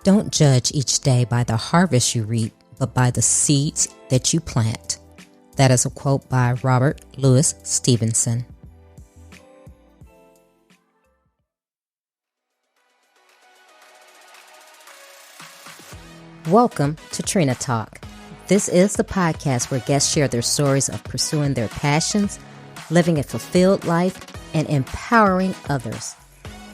Don't judge each day by the harvest you reap, but by the seeds that you plant. That is a quote by Robert Louis Stevenson. Welcome to Trina Talk. This is the podcast where guests share their stories of pursuing their passions, living a fulfilled life, and empowering others.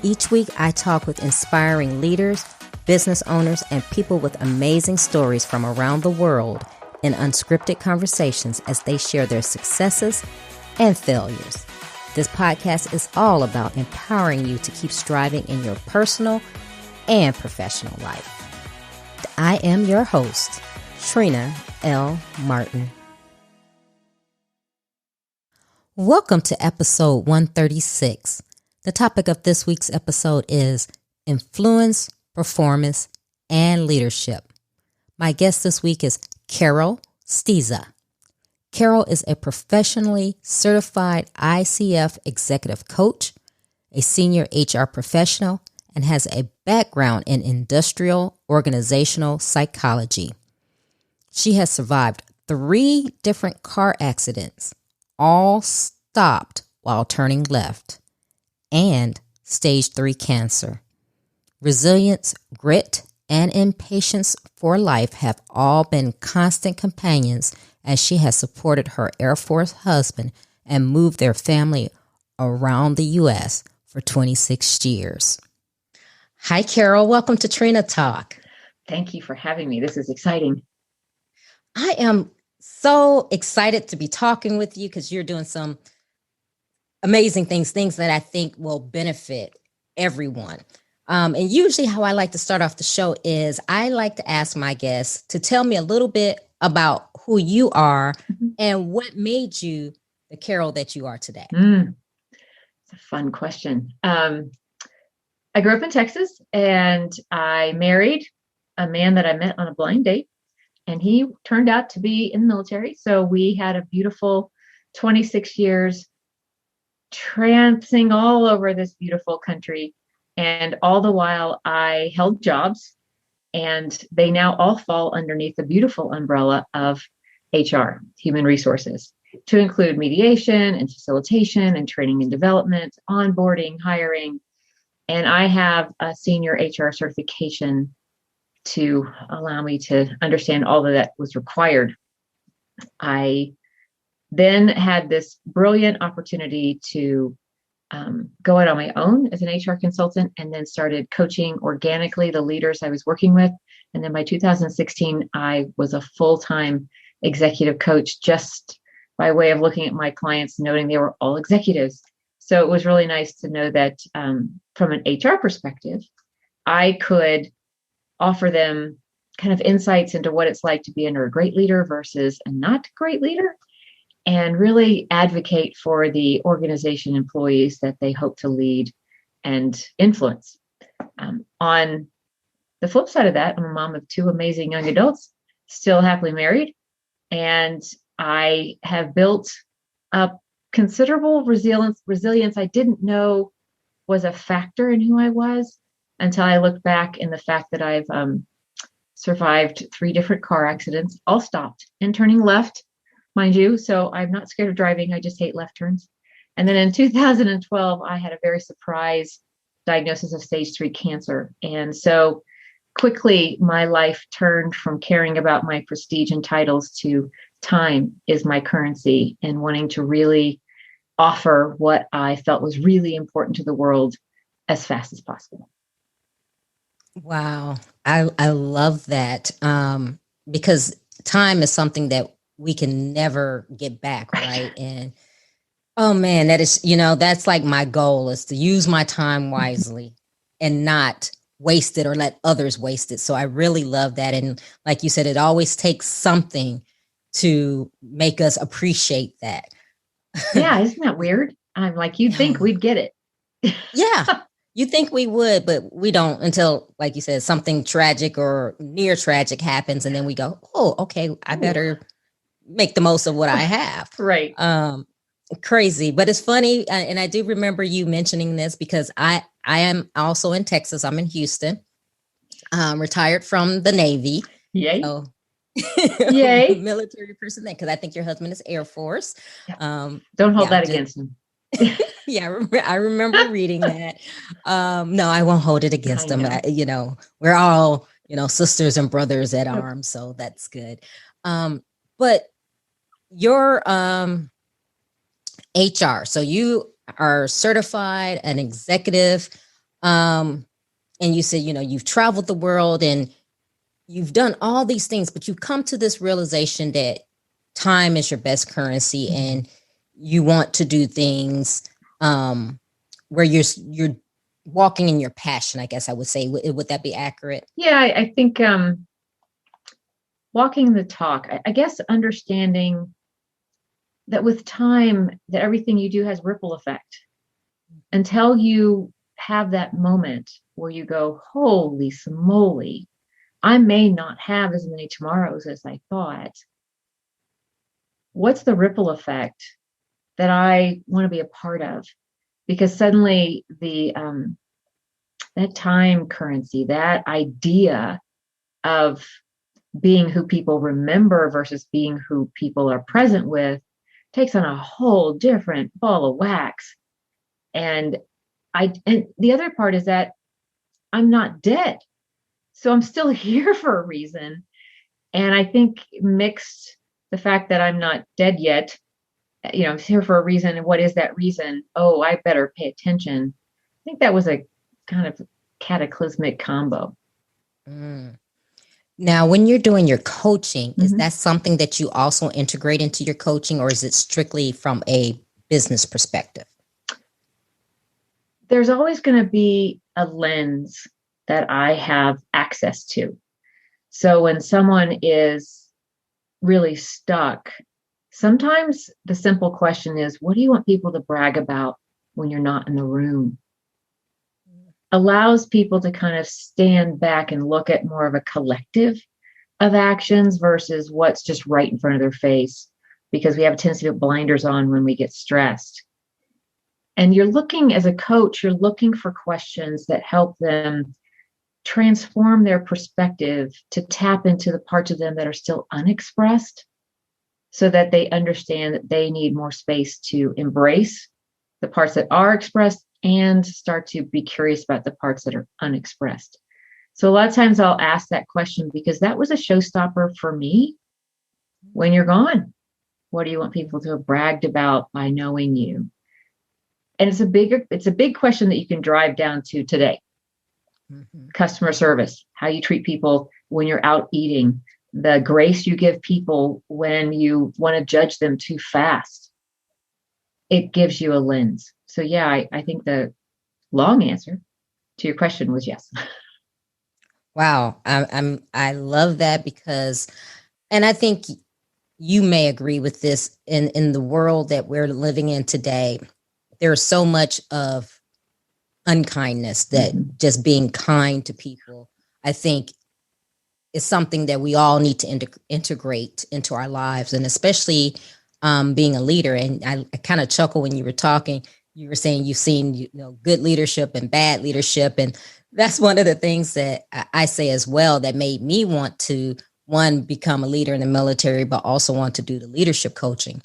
Each week, I talk with inspiring leaders, business owners, and people with amazing stories from around the world in unscripted conversations as they share their successes and failures. This podcast is all about empowering you to keep striving in your personal and professional life. I am your host, Trina L. Martin. Welcome to episode 136. The topic of this week's episode is influence, performance, and leadership. My guest this week is Carole Stizza. Carole is a professionally certified ICF executive coach, a senior HR professional, and has a background in industrial organizational psychology. She has survived 3 different car accidents, all stopped while turning left, and stage 3 cancer. Resilience, grit, and impatience for life have all been constant companions as she has supported her Air Force husband and moved their family around the U.S. for 26 years. Hi, Carole. Welcome to Trina Talk. Thank you for having me. This is exciting. I am so excited to be talking with you because you're doing some amazing things that I think will benefit everyone. And usually how I like to start off the show is I like to ask my guests to tell me a little bit about who you are and what made you the Carole that you are today. It's a fun question. I grew up in Texas and I married a man that I met on a blind date, and he turned out to be in the military. So we had a beautiful 26 years tramping all over this beautiful country. And all the while I held jobs, and they now all fall underneath the beautiful umbrella of HR, human resources, to include mediation and facilitation and training and development, onboarding, hiring. And I have a senior HR certification to allow me to understand all of that was required. I then had this brilliant opportunity to go out on my own as an HR consultant, and then started coaching organically the leaders I was working with. And then by 2016, I was a full-time executive coach just by way of looking at my clients, noting they were all executives. So it was really nice to know that from an HR perspective, I could offer them kind of insights into what it's like to be under a great leader versus a not great leader, and really advocate for the organization employees that they hope to lead and influence. On the flip side of that, I'm a mom of 2 amazing young adults, still happily married, and I have built up considerable resilience I didn't know was a factor in who I was until I looked back in the fact that I've survived 3 different car accidents, all stopped and turning left, mind you. So I'm not scared of driving. I just hate left turns. And then in 2012, I had a very surprise diagnosis of stage 3 cancer. And so quickly my life turned from caring about my prestige and titles to time is my currency, and wanting to really offer what I felt was really important to the world as fast as possible. Wow. I love that because time is something that we can never get back, right? And oh man, that is, that's like my goal is to use my time wisely and not waste it or let others waste it. So I really love that. And like you said, it always takes something to make us appreciate that. Yeah, isn't that weird? I'm like, you'd think we'd get it. Yeah, you think we would, but we don't until, like you said, something tragic or near tragic happens. And then we go, oh, okay, I better make the most of what I have. Right. Crazy, but it's funny. And I do remember you mentioning this because I am also in Texas. I'm in Houston. Retired from the Navy. Yay. So, Yay. military person, because I think your husband is Air Force. Don't hold that against him. Yeah, I remember reading that. No, I won't hold it against him. We're all, sisters and brothers at arms, so that's good. But your HR, so you are certified, an executive, and you said, you've traveled the world and you've done all these things, but you come to this realization that time is your best currency, and you want to do things where you're walking in your passion, I guess I would say. Would that be accurate? Yeah, I think walking the talk, I guess understanding that with time, that everything you do has ripple effect until you have that moment where you go, holy smoly, I may not have as many tomorrows as I thought. What's the ripple effect that I want to be a part of? Because suddenly that time currency, that idea of being who people remember versus being who people are present with takes on a whole different ball of wax. And the other part is that I'm not dead. So I'm still here for a reason. And I think mixed the fact that I'm not dead yet, I'm here for a reason. And what is that reason? Oh, I better pay attention. I think that was a kind of cataclysmic combo. Now, when you're doing your coaching, is that something that you also integrate into your coaching, or is it strictly from a business perspective? There's always going to be a lens that I have access to. So when someone is really stuck, sometimes the simple question is, what do you want people to brag about when you're not in the room? Allows people to kind of stand back and look at more of a collective of actions versus what's just right in front of their face, because we have a tendency to put blinders on when we get stressed. And you're looking, as a coach, you're looking for questions that help them transform their perspective to tap into the parts of them that are still unexpressed, so that they understand that they need more space to embrace the parts that are expressed and start to be curious about the parts that are unexpressed. So a lot of times I'll ask that question because that was a showstopper for me. When you're gone, what do you want people to have bragged about by knowing you? And it's a big question that you can drive down to today. Customer service, how you treat people when you're out eating, the grace you give people when you want to judge them too fast. It gives you a lens. So yeah, I think the long answer to your question was yes. Wow. I love that because, and I think you may agree with this, in the world that we're living in today, there's so much of unkindness that just being kind to people, I think, is something that we all need to integrate into our lives. And especially being a leader. And I kind of chuckle when you were talking, you were saying you've seen good leadership and bad leadership. And that's one of the things that I say as well that made me want to, one, become a leader in the military, but also want to do the leadership coaching.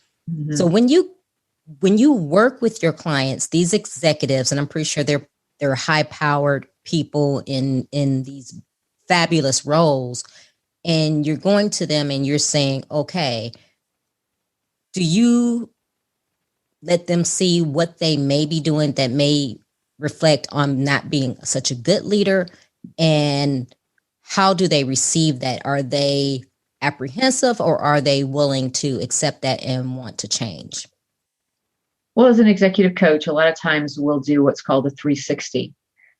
So when you work with your clients, these executives, and I'm pretty sure they're high-powered people in these fabulous roles, and you're going to them and you're saying, okay, do you let them see what they may be doing that may reflect on not being such a good leader? And how do they receive that? Are they apprehensive, or are they willing to accept that and want to change? Well, as an executive coach, a lot of times we'll do what's called a 360,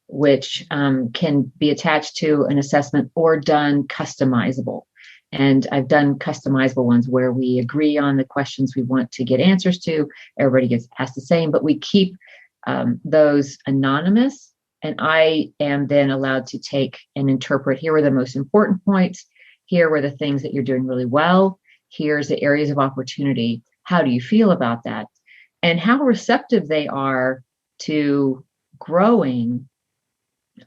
which can be attached to an assessment or done customizable. And I've done customizable ones where we agree on the questions we want to get answers to. Everybody gets asked the same, but we keep those anonymous. And I am then allowed to take and interpret, here are the most important points. Here were the things that you're doing really well. Here's the areas of opportunity. How do you feel about that? And how receptive they are to growing.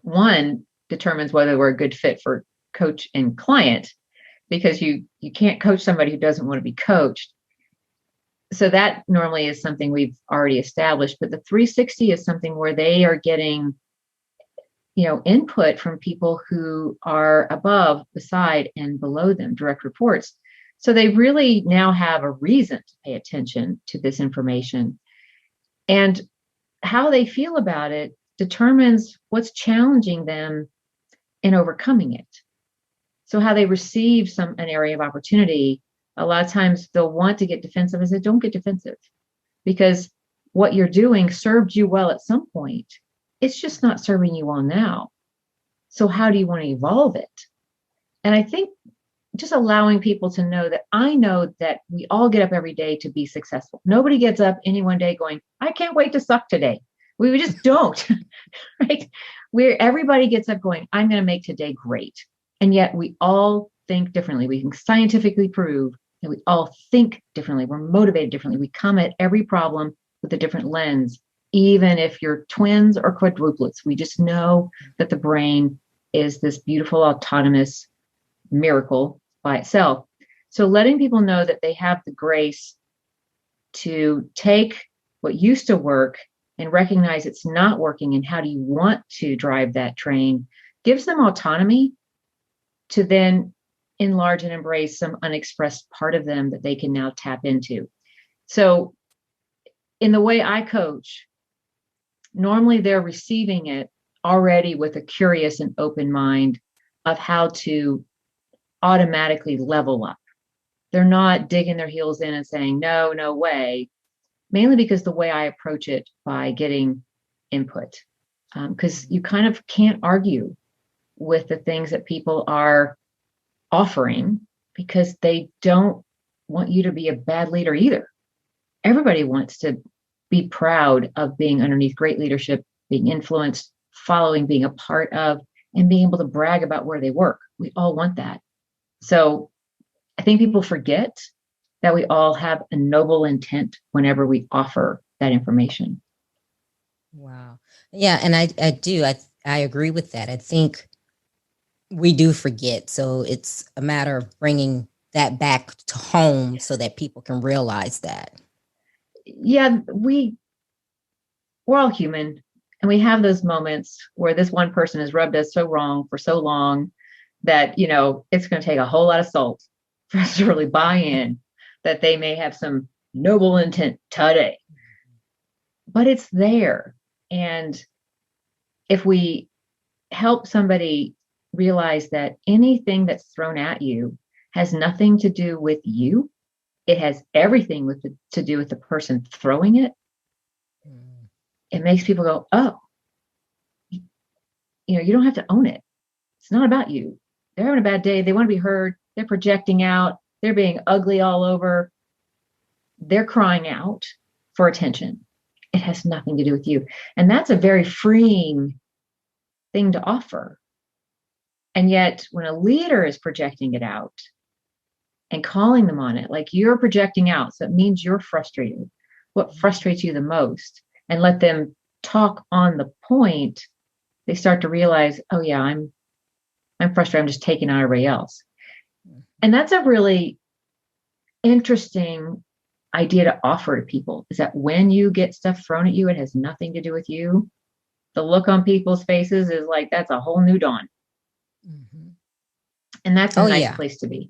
One, determines whether we're a good fit for coach and client, because you can't coach somebody who doesn't want to be coached. So that normally is something we've already established, but the 360 is something where they are getting, input from people who are above, beside, and below them, direct reports. So they really now have a reason to pay attention to this information. And how they feel about it determines what's challenging them in overcoming it. So how they receive an area of opportunity, a lot of times they'll want to get defensive. I said, don't get defensive, because what you're doing served you well at some point. It's just not serving you well now. So how do you want to evolve it? And I think just allowing people to know that I know that we all get up every day to be successful. Nobody gets up any one day going, I can't wait to suck today. We just don't, right? Where everybody gets up going, I'm going to make today great. And yet we all think differently. We can scientifically prove that we all think differently. We're motivated differently. We come at every problem with a different lens, even if you're twins or quadruplets. We just know that the brain is this beautiful, autonomous miracle by itself. So letting people know that they have the grace to take what used to work and recognize it's not working, and how do you want to drive that train, gives them autonomy to then enlarge and embrace some unexpressed part of them that they can now tap into. So in the way I coach, normally they're receiving it already with a curious and open mind of how to automatically level up. They're not digging their heels in and saying, no, no way, mainly because the way I approach it by getting input, because you kind of can't argue with the things that people are offering, because they don't want you to be a bad leader either. Everybody wants to be proud of being underneath great leadership, being influenced, following, being a part of, and being able to brag about where they work. We all want that. So I think people forget that we all have a noble intent whenever we offer that information. Wow. Yeah. And I do. I agree with that. I think we do forget. So it's a matter of bringing that back to home so that people can realize that. Yeah, we're all human, and we have those moments where this one person has rubbed us so wrong for so long that, it's going to take a whole lot of salt for us to really buy in that they may have some noble intent today. But it's there. And if we help somebody realize that anything that's thrown at you has nothing to do with you, it has everything to do with the person throwing it. It makes people go, oh, you don't have to own it. It's not about you. They're having a bad day. They want to be heard. They're projecting out. They're being ugly all over. They're crying out for attention. It has nothing to do with you. And that's a very freeing thing to offer. And yet when a leader is projecting it out and calling them on it, like, you're projecting out, so it means you're frustrated. What frustrates you the most? And let them talk on the point. They start to realize, oh yeah, I'm frustrated. I'm just taking out everybody else. And that's a really interesting idea to offer to people, is that when you get stuff thrown at you, it has nothing to do with you. The look on people's faces is like, that's a whole new dawn. Mm-hmm. And that's a nice place to be.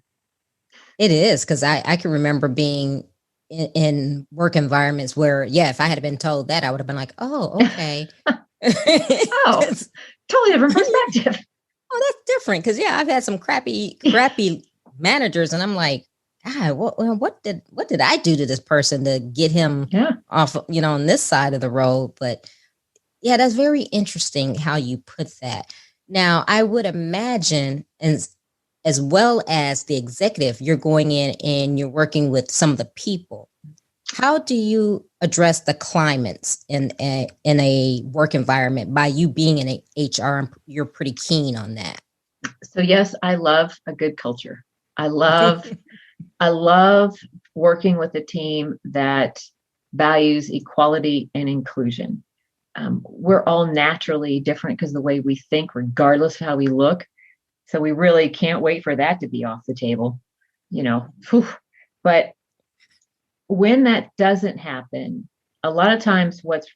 It is, because I can remember being in work environments where, if I had been told that, I would have been like, oh, okay. Oh, totally different perspective. Oh, that's different. Because I've had some crappy managers, and I'm like, God, what did I do to this person to get him off, on this side of the road? But that's very interesting how you put that. Now, I would imagine, as well as the executive, you're going in and you're working with some of the people. How do you address the climates in a work environment by you being in HR? You're pretty keen on that. So yes, I love a good culture. I love working with a team that values equality and inclusion. we're all naturally different because the way we think, regardless of how we look. So we really can't wait for that to be off the table, you know. Whew. But when that doesn't happen, a lot of times what's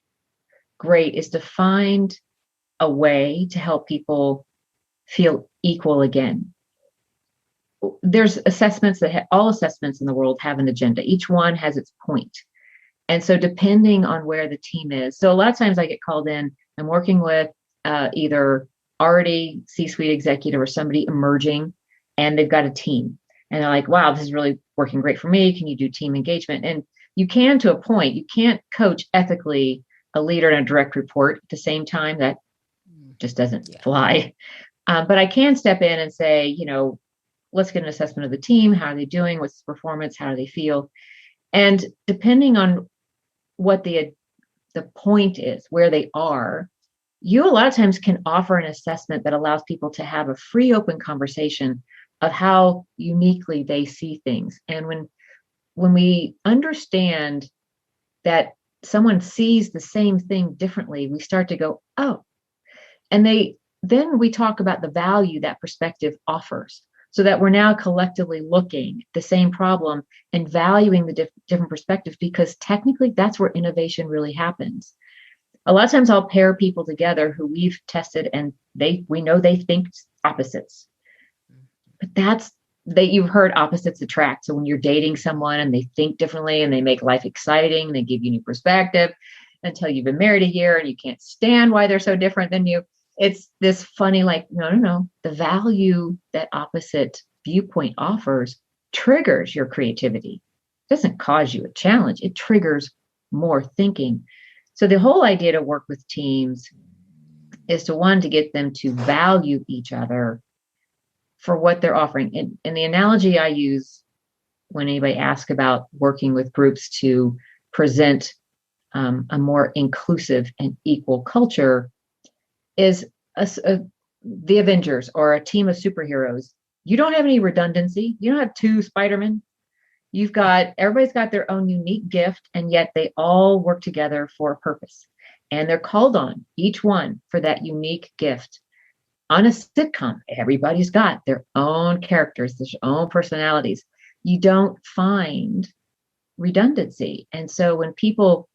great is to find a way to help people feel equal again. There's assessments that all assessments in the world have an agenda. Each one has its point. And so depending on where the team is, so a lot of times I get called in, I'm working with either already C-suite executive or somebody emerging, and they've got a team. And they're like, wow, this is really working great for me. Can you do team engagement? And you can to a point. You can't coach ethically a leader and a direct report at the same time. That just doesn't fly. But I can step in and say, you know, let's get an assessment of the team. How are they doing? What's the performance? How do they feel? And depending on what the point is, where they are, you a lot of times can offer an assessment that allows people to have a free, open conversation of how uniquely they see things. And when we understand that someone sees the same thing differently, we start to go, oh, and then we talk about the value that perspective offers, so that we're now collectively looking at the same problem and valuing the different perspectives, because technically that's where innovation really happens. A lot of times I'll pair people together who we've tested and we know they think opposites. But you've heard opposites attract. So when you're dating someone and they think differently and they make life exciting, they give you new perspective until you've been married a year and you can't stand why they're so different than you. It's this funny, like, no. The value that opposite viewpoint offers triggers your creativity. It doesn't cause you a challenge. It triggers more thinking. So the whole idea to work with teams is to get them to value each other for what they're offering. And the analogy I use when anybody asks about working with groups to present a more inclusive and equal culture is the Avengers or a team of superheroes. You don't have any redundancy. You don't have two Spider-Men. Everybody's got their own unique gift, and yet they all work together for a purpose. And they're called on, each one, for that unique gift. On a sitcom, everybody's got their own characters, their own personalities. You don't find redundancy. And so when people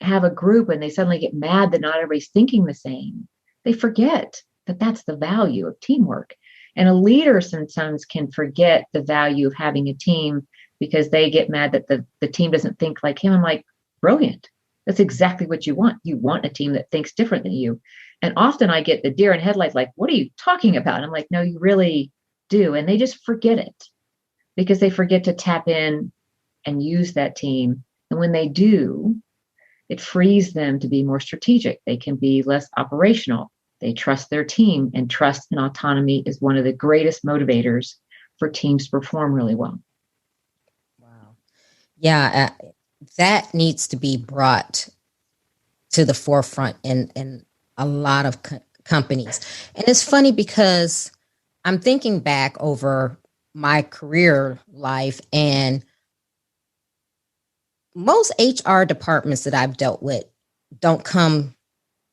have a group and they suddenly get mad that not everybody's thinking the same, they forget that that's the value of teamwork. And a leader sometimes can forget the value of having a team because they get mad that the team doesn't think like him. I'm like, brilliant. That's exactly what you want. You want a team that thinks different than you. And often I get the deer in headlights, like, what are you talking about? I'm like, no, you really do. And they just forget it because they forget to tap in and use that team. And when they do, it frees them to be more strategic. They can be less operational. They trust their team, and trust and autonomy is one of the greatest motivators for teams to perform really well. Wow. Yeah, that needs to be brought to the forefront in a lot of companies. And it's funny because I'm thinking back over my career life, and most HR departments that I've dealt with don't come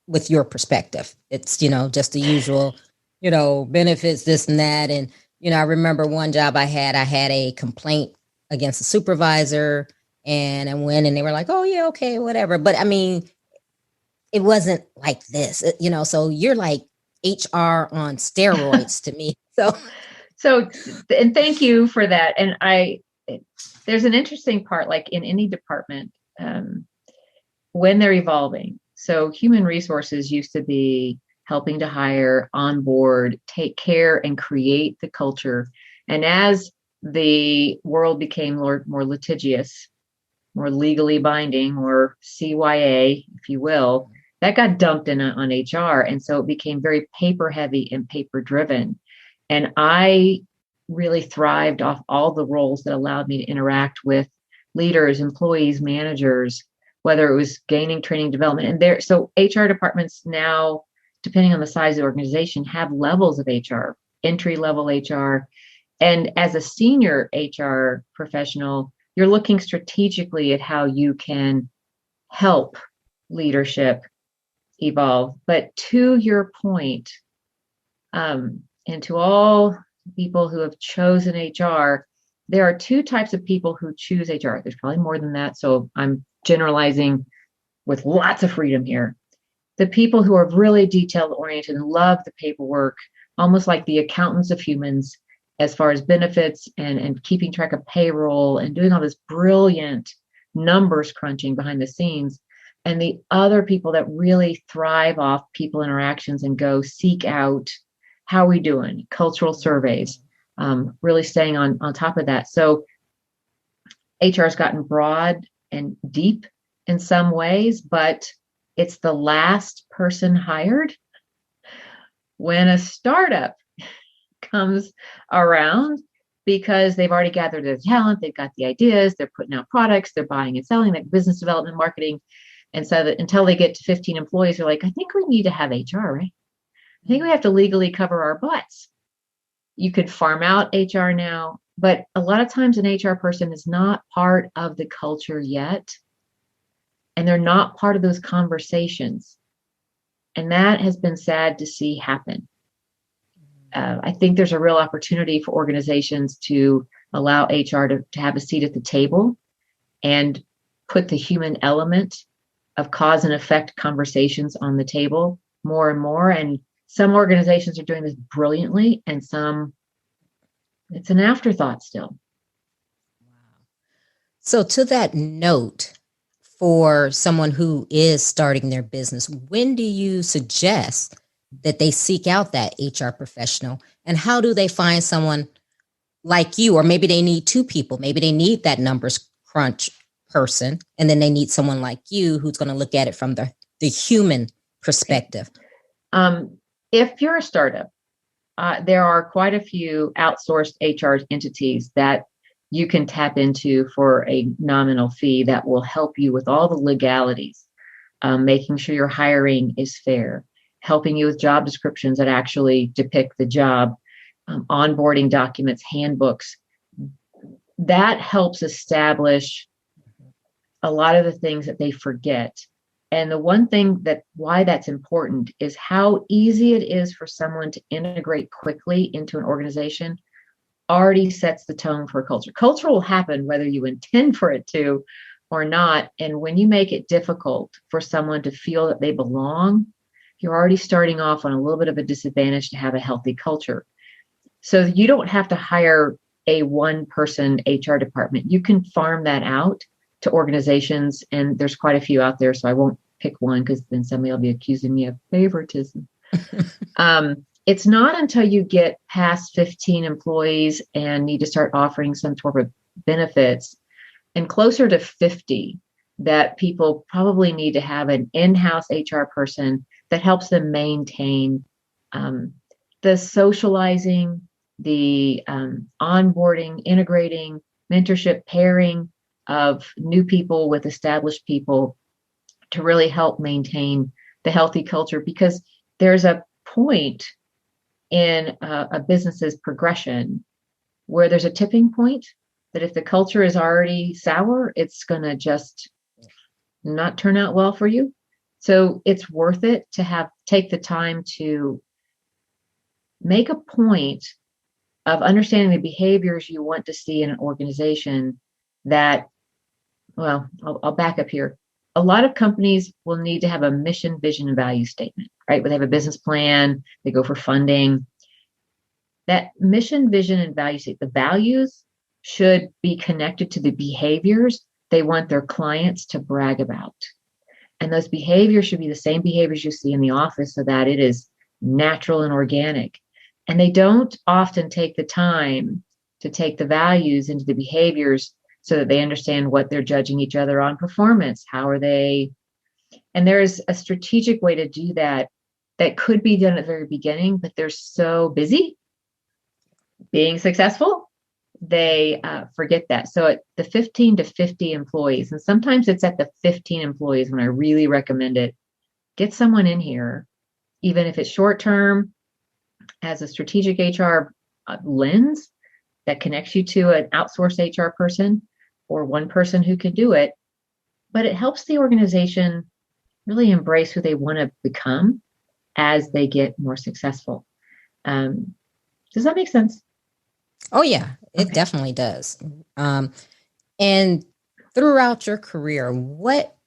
with your perspective. It's, just the usual, benefits, this and that. And, I remember one job I had a complaint against a supervisor, and I went and they were like, oh yeah, okay, whatever. But I mean, it wasn't like this, so you're like HR on steroids to me. So, and thank you for that. And there's an interesting part, like in any department, when they're evolving. So human resources used to be helping to hire, onboard, take care, and create the culture. And as the world became more litigious, more legally binding, or CYA, if you will, that got dumped on HR. And so it became very paper heavy and paper driven. And I really thrived off all the roles that allowed me to interact with leaders, employees, managers, whether it was gaining, training, development. And so HR departments now, depending on the size of the organization, have levels of HR, entry level HR. And as a senior HR professional, you're looking strategically at how you can help leadership evolve. But to your point, and to all people who have chosen HR, there are two types of people who choose HR. There's probably more than that. So I'm generalizing with lots of freedom here. The people who are really detail oriented and love the paperwork, almost like the accountants of humans, as far as benefits and keeping track of payroll and doing all this brilliant numbers crunching behind the scenes. And the other people that really thrive off people interactions and go seek out, how are we doing? Cultural surveys, really staying on top of that. So HR has gotten broad and deep in some ways, but it's the last person hired. When a startup comes around, because they've already gathered the talent, they've got the ideas, they're putting out products, they're buying and selling, like business development, marketing. And so that until they get to 15 employees, they're like, I think we need to have HR, right? I think we have to legally cover our butts. You could farm out HR now, but a lot of times an HR person is not part of the culture yet. And they're not part of those conversations. And that has been sad to see happen. I think there's a real opportunity for organizations to allow HR to have a seat at the table and put the human element of cause and effect conversations on the table more and more. And some organizations are doing this brilliantly, and some, it's an afterthought still. So to that note, for someone who is starting their business, when do you suggest that they seek out that HR professional? And how do they find someone like you? Or maybe they need two people. Maybe they need that numbers crunch person, and then they need someone like you who's going to look at it from the human perspective. If you're a startup, there are quite a few outsourced HR entities that you can tap into for a nominal fee that will help you with all the legalities, making sure your hiring is fair, helping you with job descriptions that actually depict the job, onboarding documents, handbooks. That helps establish a lot of the things that they forget. And the one thing that why that's important is how easy it is for someone to integrate quickly into an organization already sets the tone for culture. Culture will happen whether you intend for it to or not. And when you make it difficult for someone to feel that they belong, you're already starting off on a little bit of a disadvantage to have a healthy culture. So you don't have to hire a one-person HR department. You can farm that out to organizations, and there's quite a few out there, so I won't pick one because then somebody will be accusing me of favoritism. It's not until you get past 15 employees and need to start offering some sort of benefits and closer to 50 that people probably need to have an in-house HR person that helps them maintain the socializing, the onboarding, integrating, mentorship, pairing of new people with established people to really help maintain the healthy culture. Because there's a point in a business's progression where there's a tipping point that if the culture is already sour, it's going to just not turn out well for you. So it's worth it to take the time to make a point of understanding the behaviors you want to see in an organization that, well, I'll back up here. A lot of companies will need to have a mission, vision, and value statement, right? Where they have a business plan, they go for funding. That mission, vision, and value statement, the values should be connected to the behaviors they want their clients to brag about. And those behaviors should be the same behaviors you see in the office so that it is natural and organic. And they don't often take the time to take the values into the behaviors so that they understand what they're judging each other on performance. How are they? And there is a strategic way to do that that could be done at the very beginning, but they're so busy being successful, they forget that. So at the 15 to 50 employees, and sometimes it's at the 15 employees when I really recommend it, get someone in here, even if it's short term, as a strategic HR lens that connects you to an outsourced HR person or one person who can do it. But it helps the organization really embrace who they want to become as they get more successful. Um, does that make sense? Oh, yeah, it Okay. definitely does. And throughout your career, what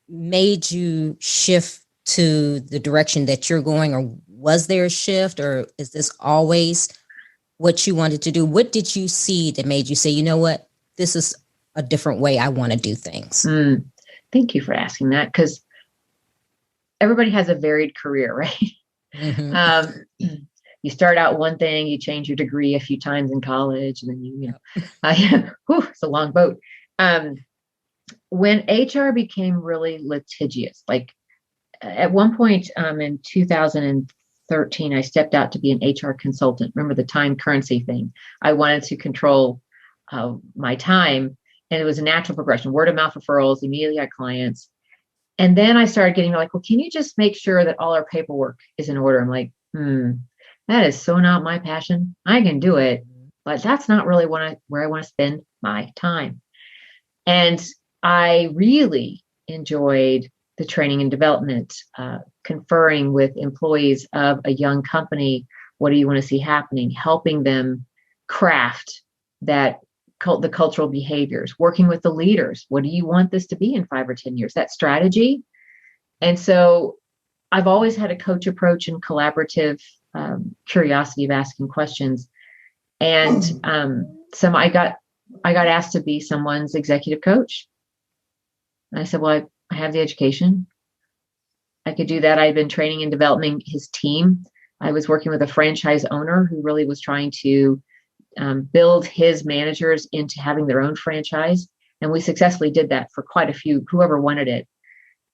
made you shift to the direction that you're going, or was there a shift, or is this always what you wanted to do? What did you see that made you say, you know what, this is a different way I want to do things? Thank you for asking that, because everybody has a varied career, right? Mm-hmm. um, you start out one thing, you change your degree a few times in college, and then whew, it's a long boat. Um, when HR became really litigious, like at one point in 2013, I stepped out to be an HR consultant. Remember the time currency thing? I wanted to control my time, and it was a natural progression. Word of mouth referrals, immediately got clients. And then I started getting like, well, can you just make sure that all our paperwork is in order? I'm like, that is so not my passion. I can do it, but that's not really where I want to spend my time. And I really enjoyed the training and development, conferring with employees of a young company. What do you want to see happening? Helping them craft that the cultural behaviors, working with the leaders. What do you want this to be in 5 or 10 years? That strategy. And so I've always had a coach approach and collaborative curiosity of asking questions. And I got asked to be someone's executive coach. And I said, well, I have the education. I could do that. I'd been training and developing his team. I was working with a franchise owner who really was trying to build his managers into having their own franchise. And we successfully did that for quite a few, whoever wanted it.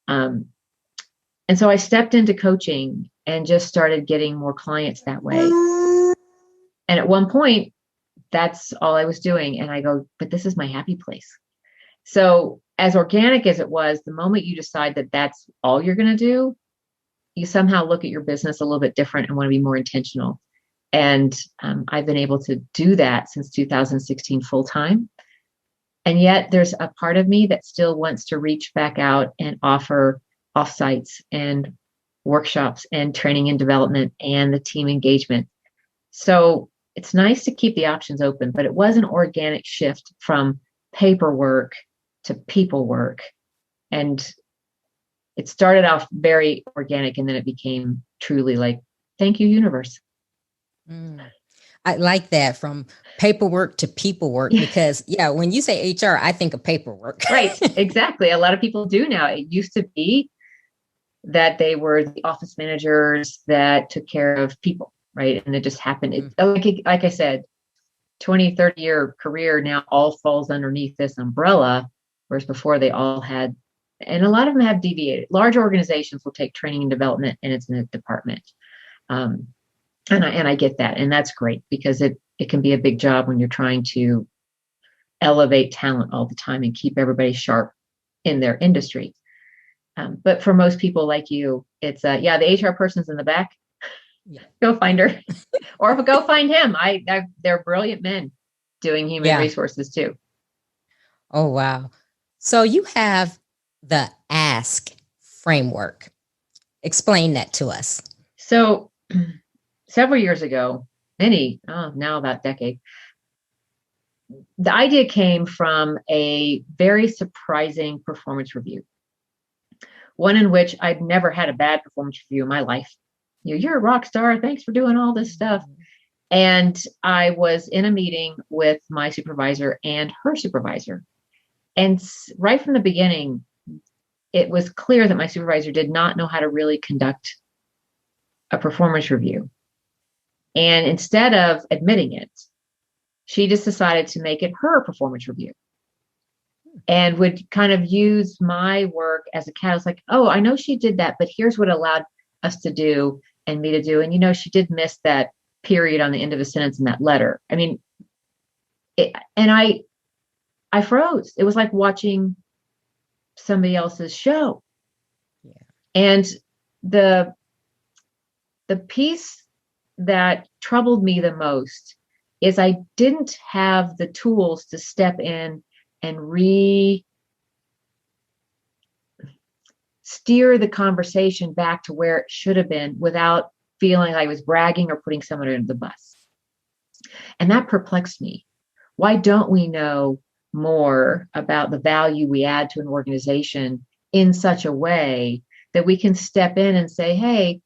And so I stepped into coaching and just started getting more clients that way. And at one point, that's all I was doing. And I go, but this is my happy place. So as organic as it was, the moment you decide that that's all you're going to do, you somehow look at your business a little bit different and want to be more intentional. And I've been able to do that since 2016 full time. And yet there's a part of me that still wants to reach back out and offer offsites and workshops and training and development and the team engagement. So it's nice to keep the options open, but it was an organic shift from paperwork to people work. And it started off very organic, and then it became truly like, thank you, universe. I like that, from paperwork to people work, because when you say HR, I think of paperwork. Right. Exactly. A lot of people do now. It used to be that they were the office managers that took care of people, right? And it just happened. Like I said, 20, 30-year career now all falls underneath this umbrella, whereas before they all had, and a lot of them have deviated. Large organizations will take training and development and it's in a department. And I get that. And that's great, because it can be a big job when you're trying to elevate talent all the time and keep everybody sharp in their industry. But for most people like you, it's the HR person's in the back. Yeah. Go find her, or go find him. They're brilliant men doing human resources too. Oh, wow. So you have the ASK framework. Explain that to us. So several years ago, now about a decade, the idea came from a very surprising performance review. One in which I'd never had a bad performance review in my life. You're a rock star. Thanks for doing all this stuff. And I was in a meeting with my supervisor and her supervisor. And right from the beginning, it was clear that my supervisor did not know how to really conduct a performance review. And instead of admitting it, she just decided to make it her performance review, and would kind of use my work as a catalyst. Like, oh, I know she did that, but here's what it allowed us to do and me to do. And, she did miss that period on the end of a sentence in that letter. I mean, I froze. It was like watching somebody else's show. Yeah. And the piece that troubled me the most is I didn't have the tools to step in and steer the conversation back to where it should have been without feeling I was bragging or putting someone under the bus. And that perplexed me. Why don't we know more about the value we add to an organization in such a way that we can step in and say, hey,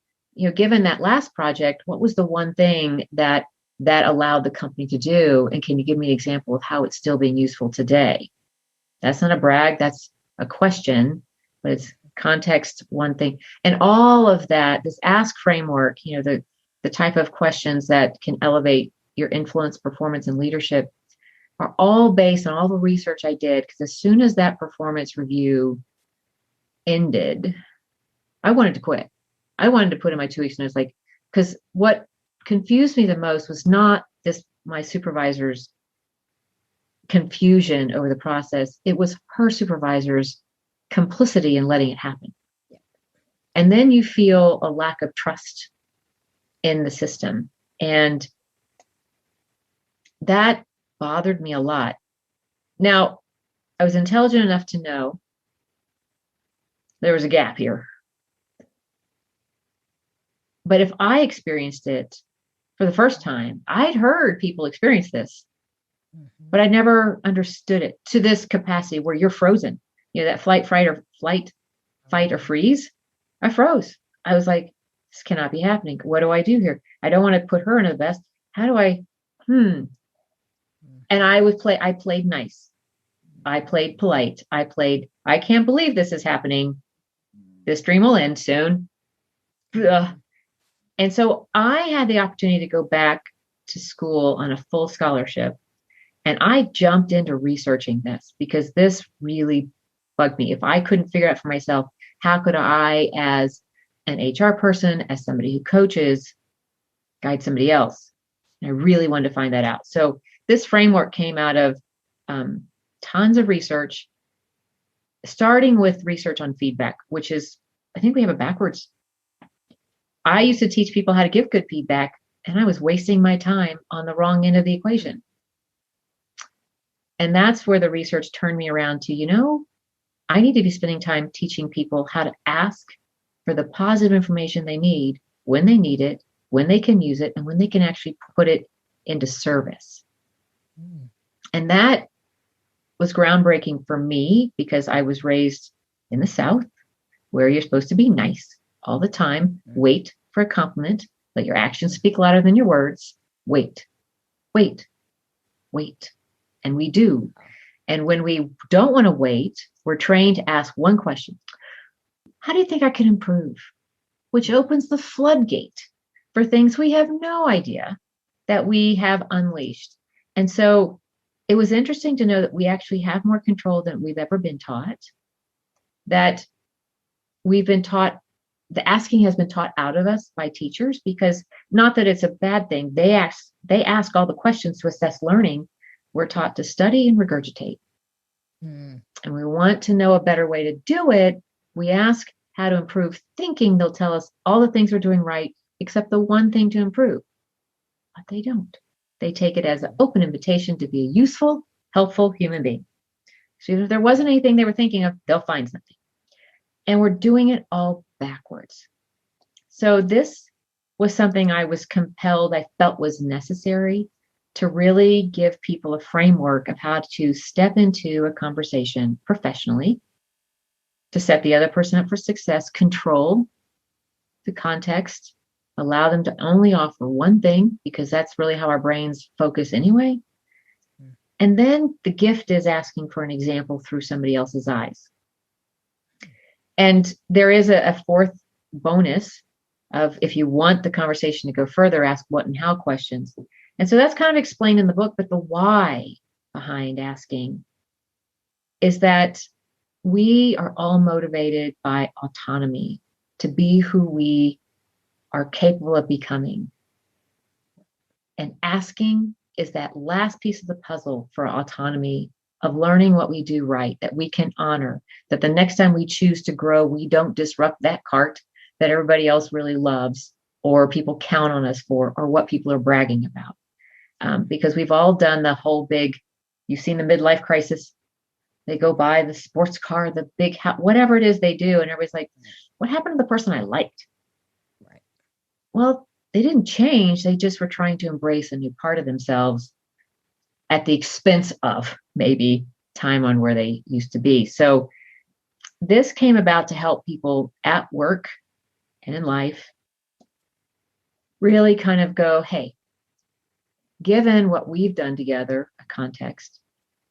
given that last project, what was the one thing that allowed the company to do? And can you give me an example of how it's still being useful today? That's not a brag, that's a question, but it's context, one thing. And all of that, this ask framework, the type of questions that can elevate your influence, performance, and leadership are all based on all the research I did. Because as soon as that performance review ended, I wanted to quit. I wanted to put in my 2 weeks notice, because what confused me the most was not my supervisor's confusion over the process. It was her supervisor's complicity in letting it happen. And then you feel a lack of trust in the system. And that bothered me a lot. Now, I was intelligent enough to know there was a gap here. But if I experienced it for the first time, I'd heard people experience this, but I never understood it to this capacity where you're frozen. That flight, fight, or freeze. I froze. I was like, this cannot be happening. What do I do here? I don't want to put her in the best. How do I? And I played nice. I played polite. I can't believe this is happening. This dream will end soon. Ugh. And so I had the opportunity to go back to school on a full scholarship. And I jumped into researching this because this really bugged me. If I couldn't figure out for myself, how could I, as an HR person, as somebody who coaches, guide somebody else? And I really wanted to find that out. So this framework came out of tons of research, starting with research on feedback, which is, I think we have it backwards. I used to teach people how to give good feedback, and I was wasting my time on the wrong end of the equation. And that's where the research turned me around to, I need to be spending time teaching people how to ask for the positive information they need, when they need it, when they can use it, and when they can actually put it into service. And that was groundbreaking for me because I was raised in the South where you're supposed to be nice all the time, wait for a compliment, let your actions speak louder than your words, wait. And we do. And when we don't want to wait, we're trained to ask one question. How do you think I can improve? Which opens the floodgate for things we have no idea that we have unleashed. And so it was interesting to know that we actually have more control than we've ever been taught, that we've been taught, the asking has been taught out of us by teachers, because not that it's a bad thing. They ask all the questions to assess learning. We're taught to study and regurgitate. And we want to know a better way to do it. We ask how to improve, thinking they'll tell us all the things we're doing right, except the one thing to improve. But they don't. They take it as an open invitation to be a useful, helpful human being. So if there wasn't anything they were thinking of, they'll find something. And we're doing it all backwards. So this was something I was compelled, I felt was necessary to really give people a framework of how to step into a conversation professionally, to set the other person up for success, control the context, allow them to only offer one thing, because that's really how our brains focus anyway. And then the gift is asking for an example through somebody else's eyes. And there is a fourth bonus of, if you want the conversation to go further, ask what and how questions. And so that's kind of explained in the book, but the why behind asking is that we are all motivated by autonomy, to be who we are capable of becoming. And asking is that last piece of the puzzle for autonomy, of learning what we do right, that we can honor, that the next time we choose to grow, we don't disrupt that cart that everybody else really loves, or people count on us for, or what people are bragging about. Because we've all done the whole big, you've seen the midlife crisis. They go buy the sports car, the big house, whatever it is they do. And everybody's like, what happened to the person I liked? Right. Well, they didn't change. They just were trying to embrace a new part of themselves at the expense of maybe time on where they used to be. So this came about to help people at work and in life really kind of go, hey, given what we've done together, a context,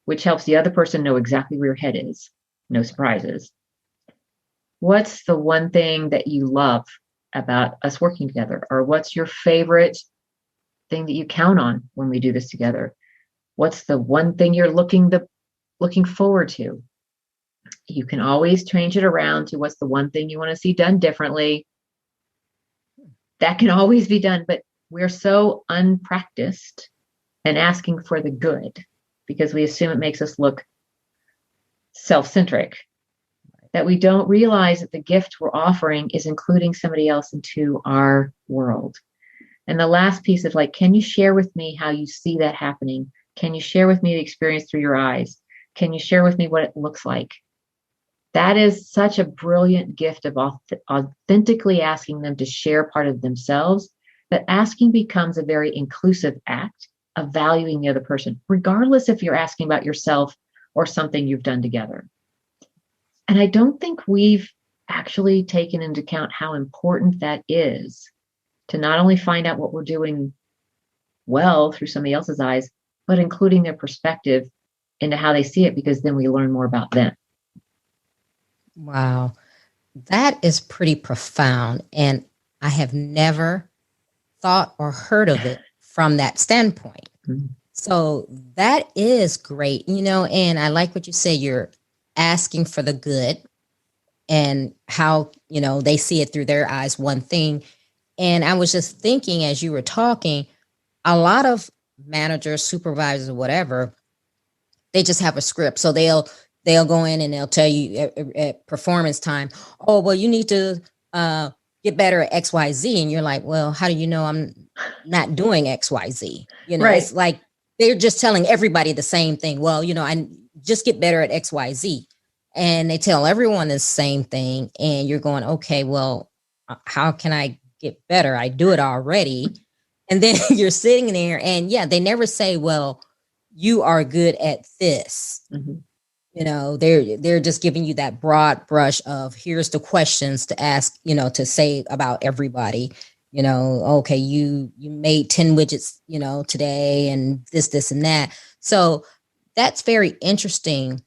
which helps the other person know exactly where your head is, no surprises. What's the one thing that you love about us working together? Or what's your favorite thing that you count on when we do this together? What's the one thing you're looking forward to? You can always change it around to what's the one thing you want to see done differently. That can always be done, but we're so unpracticed and asking for the good because we assume it makes us look self-centric that we don't realize that the gift we're offering is including somebody else into our world. And the last piece of like, can you share with me how you see that happening? Can you share with me the experience through your eyes? Can you share with me what it looks like? That is such a brilliant gift of authentically asking them to share part of themselves. But asking becomes a very inclusive act of valuing the other person, regardless if you're asking about yourself or something you've done together. And I don't think we've actually taken into account how important that is to not only find out what we're doing well through somebody else's eyes, but including their perspective into how they see it, because then we learn more about them. Wow. That is pretty profound. And I have never thought or heard of it from that standpoint. Mm-hmm. So that is great, and I like what you say. You're asking for the good and how, they see it through their eyes, one thing. And I was just thinking as you were talking, a lot of managers, supervisors, or whatever, they just have a script. So they'll go in and they'll tell you at performance time, oh, well, you need to get better at XYZ. And you're like, well, how do you know I'm not doing XYZ? Right. It's like they're just telling everybody the same thing. Well, I just get better at XYZ. And they tell everyone the same thing. And you're going, okay, well, how can I get better? I do it already. And then you're sitting there and they never say, well, you are good at this. Mm-hmm. They're just giving you that broad brush of here's the questions to ask, to say about everybody. Okay, you made 10 widgets, today, and this and that. So that's very interesting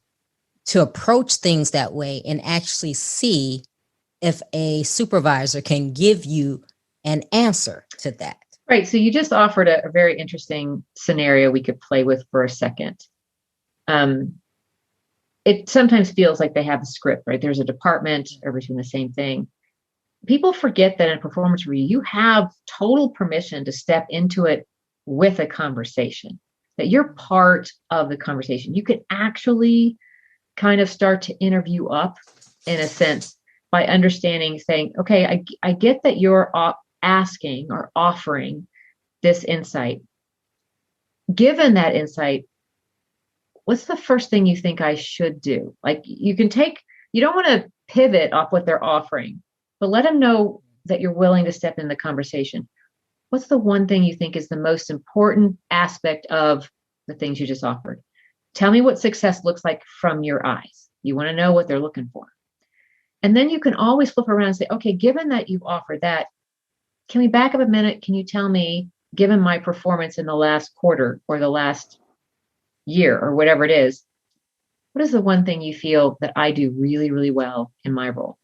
to approach things that way and actually see if a supervisor can give you an answer to that. Right. So you just offered a very interesting scenario we could play with for a second. It sometimes feels like they have a script, right? There's a department, everybody's doing the same thing. People forget that in a performance review, you have total permission to step into it with a conversation, that you're part of the conversation. You can actually kind of start to interview up, in a sense, by understanding, saying, okay, I get that you're asking or offering this insight. Given that insight, what's the first thing you think I should do? Like you don't want to pivot off what they're offering, but let them know that you're willing to step in the conversation. What's the one thing you think is the most important aspect of the things you just offered? Tell me what success looks like from your eyes. You want to know what they're looking for. And then you can always flip around and say, okay, given that you've offered that, can we back up a minute? Can you tell me, given my performance in the last quarter or the last year or whatever it is, what is the one thing you feel that I do really, really well in my role?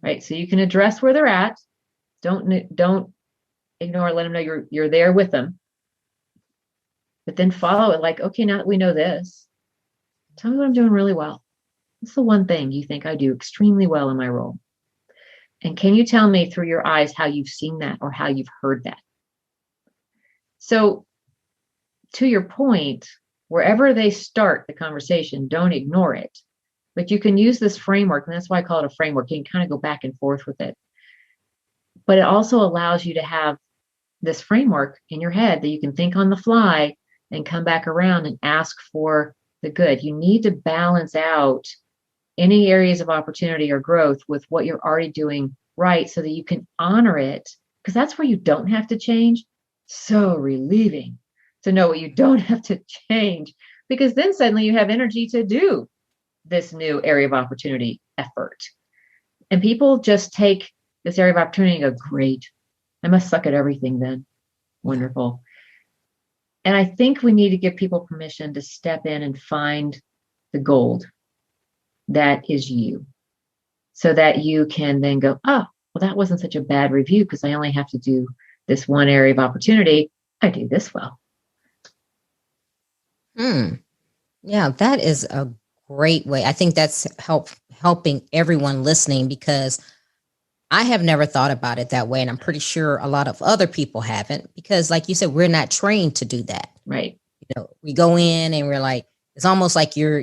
Right. So you can address where they're at. Don't ignore, let them know you're there with them. But then follow it like, okay, now that we know this, tell me what I'm doing really well. What's the one thing you think I do extremely well in my role? And can you tell me through your eyes how you've seen that or how you've heard that? So to your point, wherever they start the conversation, don't ignore it. But you can use this framework, and that's why I call it a framework. You can kind of go back and forth with it. But it also allows you to have this framework in your head that you can think on the fly and come back around and ask for the good. You need to balance out any areas of opportunity or growth with what you're already doing right so that you can honor it, because that's where you don't have to change. So relieving to know what you don't have to change, because then suddenly you have energy to do this new area of opportunity effort. And people just take this area of opportunity and go, great, I must suck at everything then. Wonderful. And I think we need to give people permission to step in and find the gold that is you, so that you can then go, oh, well, that wasn't such a bad review because I only have to do this one area of opportunity. I do this well. Yeah, that is a great way. I think that's helping everyone listening, because I have never thought about it that way. And I'm pretty sure a lot of other people haven't, because like you said, we're not trained to do that. Right. We go in and we're like, it's almost like you're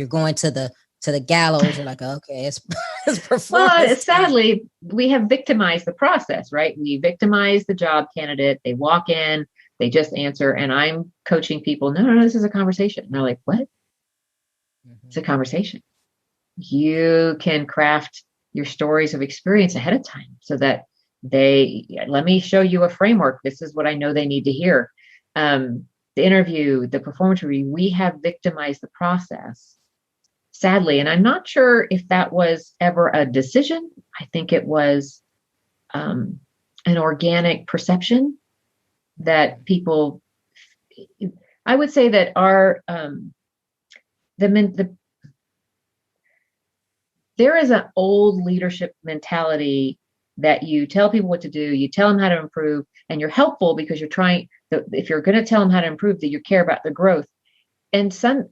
going to the gallows. You're like, okay, it's performance. Well, sadly, we have victimized the process, right? We victimize the job candidate. They walk in, they just answer, and I'm coaching people. No, this is a conversation. And they're like, what? It's a conversation. You can craft your stories of experience ahead of time so that let me show you a framework. This is what I know they need to hear. The interview, the performance review, we have victimized the process, sadly. And I'm not sure if that was ever a decision. I think it was an organic perception that people, I would say that there is an old leadership mentality that you tell people what to do, you tell them how to improve, and you're helpful because you're trying, if you're going to tell them how to improve, that you care about the growth. And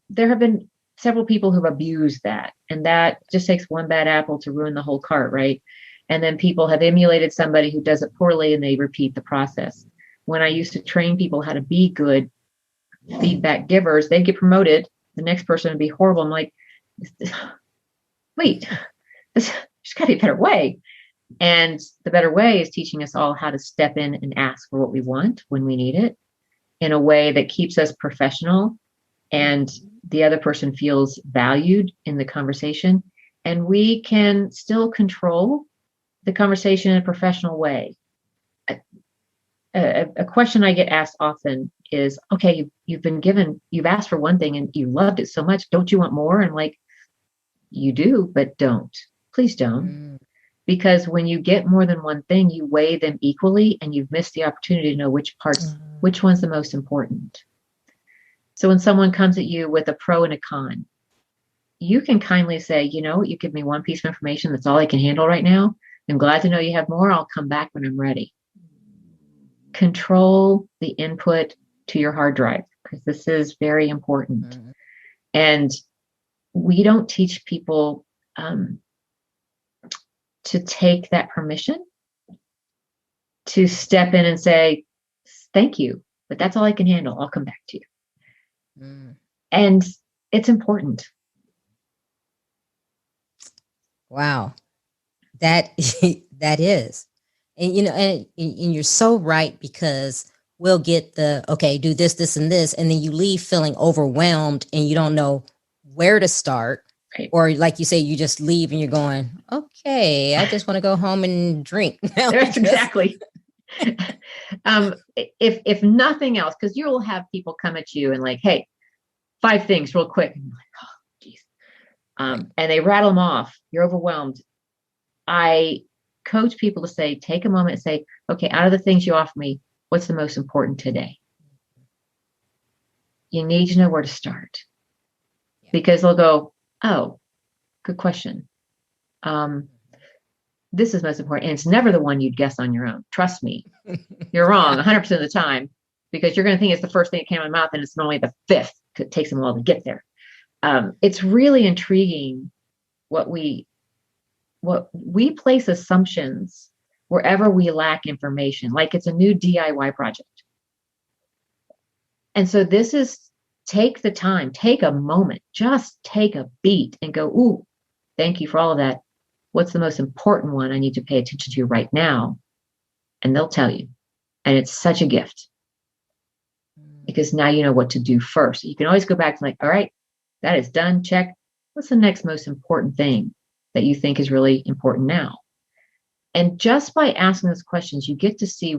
there have been several people who've abused that. And that just takes one bad apple to ruin the whole cart, right? And then people have emulated somebody who does it poorly and they repeat the process. When I used to train people how to be good feedback givers, they'd get promoted. The next person would be horrible. I'm like, wait, there's got to be a better way. And the better way is teaching us all how to step in and ask for what we want when we need it, in a way that keeps us professional and the other person feels valued in the conversation. And we can still control the conversation in a professional way. A question I get asked often is, okay, you've asked for one thing and you loved it so much. Don't you want more? And like, you do, but don't. Please don't. Because when you get more than one thing, you weigh them equally and you've missed the opportunity to know which one's the most important. So when someone comes at you with a pro and a con, you can kindly say, you give me one piece of information. That's all I can handle right now. I'm glad to know you have more. I'll come back when I'm ready. Control the input to your hard drive, because this is very important. And we don't teach people to take that permission to step in and say, thank you, but that's all I can handle. I'll come back to you. And it's important. Wow. That is. And, and you're so right, because we'll get okay, do this, this, and this. And then you leave feeling overwhelmed and you don't know where to start. Right. Or like you say, you just leave and you're going, okay, I just want to go home and drink. That's exactly. If nothing else, because you'll have people come at you and like, hey, 5 things real quick. And you're like, oh, geez. And they rattle them off. You're overwhelmed. I coach people to say, take a moment and say, okay, out of the things you offer me, what's the most important today? You need to know where to start, because they'll go, oh, good question. This is most important. And it's never the one you'd guess on your own. Trust me. You're wrong 100% of the time, because you're going to think it's the first thing that came out of my mouth, and it's normally the 5th. It takes them a while to get there. It's really intriguing what we place assumptions wherever we lack information, like it's a new DIY project. And so this is, take the time, take a moment, just take a beat and go, ooh, thank you for all of that. What's the most important one I need to pay attention to right now? And they'll tell you. And it's such a gift, because now you know what to do first. You can always go back to like, all right, That is done. Check. What's the next most important thing that you think is really important now? And just by asking those questions, you get to see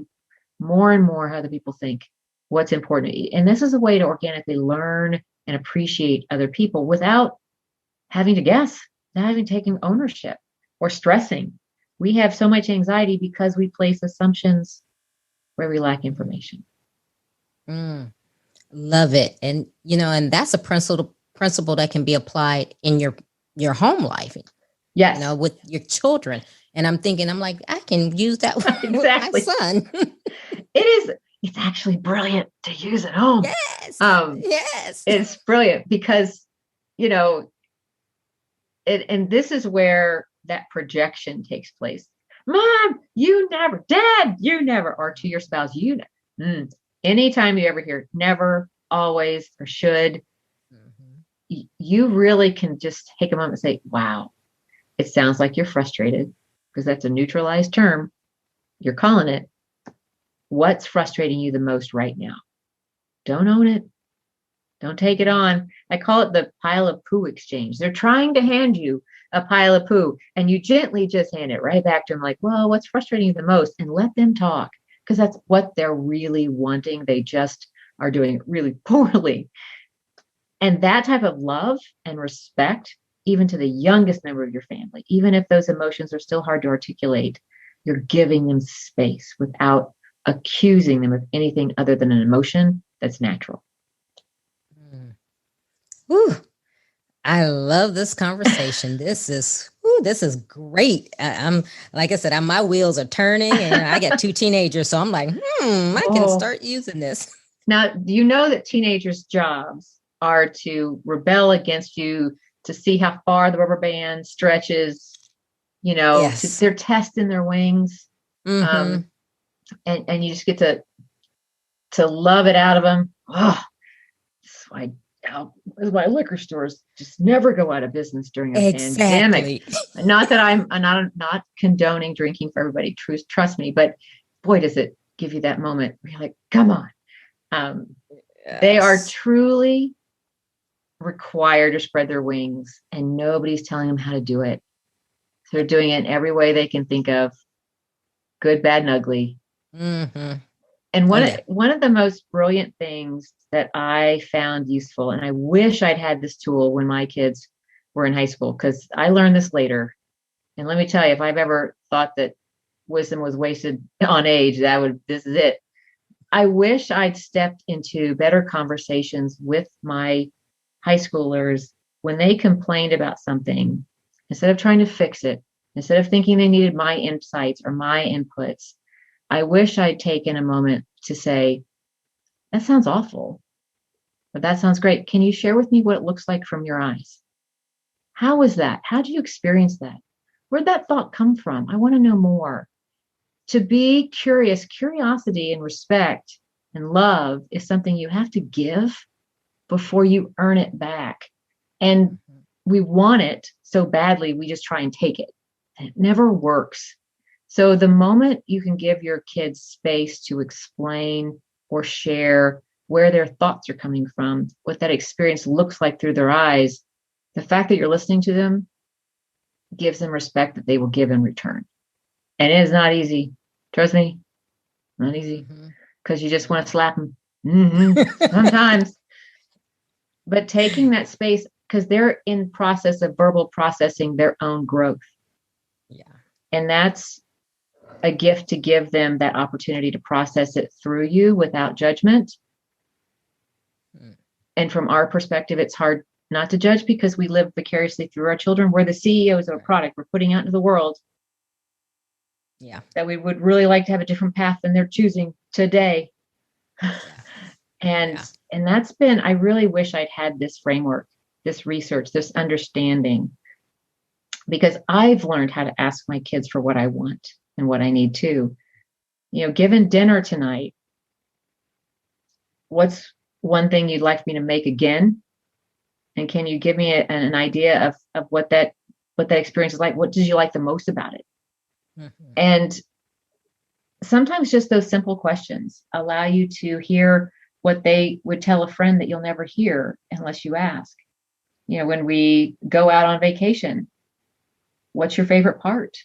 more and more how the people think, what's important. And this is a way to organically learn and appreciate other people without having to guess, not having taken ownership or stressing. We have so much anxiety because we place assumptions where we lack information. Love it. And, and that's a principle that can be applied in your home life. Yes. With your children. And I'm like, I can use that exactly. with my son. It's actually brilliant to use at home. Yes. Yes. It's brilliant because, and this is where that projection takes place. Mom, you never. Dad, you never. Or to your spouse, you never. Anytime you ever hear never, always, or should, you really can just take a moment and say, wow, it sounds like you're frustrated, because that's a neutralized term. You're calling it. What's frustrating you the most right now? Don't own it. Don't take it on. I call it the pile of poo exchange. They're trying to hand you a pile of poo, and you gently just hand it right back to them like, well, what's frustrating you the most? And let them talk, because that's what they're really wanting. They just are doing it really poorly. And that type of love and respect, even to the youngest member of your family, even if those emotions are still hard to articulate, you're giving them space without accusing them of anything other than an emotion that's natural. Whew. I love this conversation. This is great. I'm like I said, my wheels are turning, and I got 2 teenagers, so I'm like, I can start using this. Now, do you know that teenagers' jobs are to rebel against you, to see how far the rubber band stretches, Yes. they're testing their wings. And you just get to love it out of them. Oh, that's why liquor stores just never go out of business during a pandemic. Not that I'm not condoning drinking for everybody. Trust me, but boy, does it give you that moment where you're like, come on. Yes. They are truly required to spread their wings, and nobody's telling them how to do it. So they're doing it in every way they can think of, good, bad, and ugly. And one of the most brilliant things that I found useful, and I wish I'd had this tool when my kids were in high school, because I learned this later. And let me tell you, if I've ever thought that wisdom was wasted on age, this is it. I wish I'd stepped into better conversations with my high schoolers when they complained about something. Instead of trying to fix it, instead of thinking they needed my insights or my inputs, I wish I'd taken a moment to say, that sounds awful, but that sounds great. Can you share with me what it looks like from your eyes? How was that? How did you experience that? Where'd that thought come from? I want to know more. To be curious, curiosity and respect and love is something you have to give before you earn it back. And we want it so badly, we just try and take it. And it never works. So the moment you can give your kids space to explain or share where their thoughts are coming from, what that experience looks like through their eyes, the fact that you're listening to them gives them respect that they will give in return. And it is not easy. Trust me, not easy. Because you just want to slap them sometimes. But taking that space, because they're in process of verbal processing their own growth. Yeah. And that's a gift, to give them that opportunity to process it through you without judgment. And from our perspective, it's hard not to judge, because we live vicariously through our children. We're the CEOs of a product we're putting out into the world. Yeah. That we would really like to have a different path than they're choosing today. Yeah. And that's been, I really wish I'd had this framework, this research, this understanding, because I've learned how to ask my kids for what I want and what I need too. Given dinner tonight, what's one thing you'd like me to make again? And can you give me an idea of what that experience is like? What did you like the most about it? And sometimes just those simple questions allow you to hear what they would tell a friend that you'll never hear unless you ask. When we go out on vacation, what's your favorite part?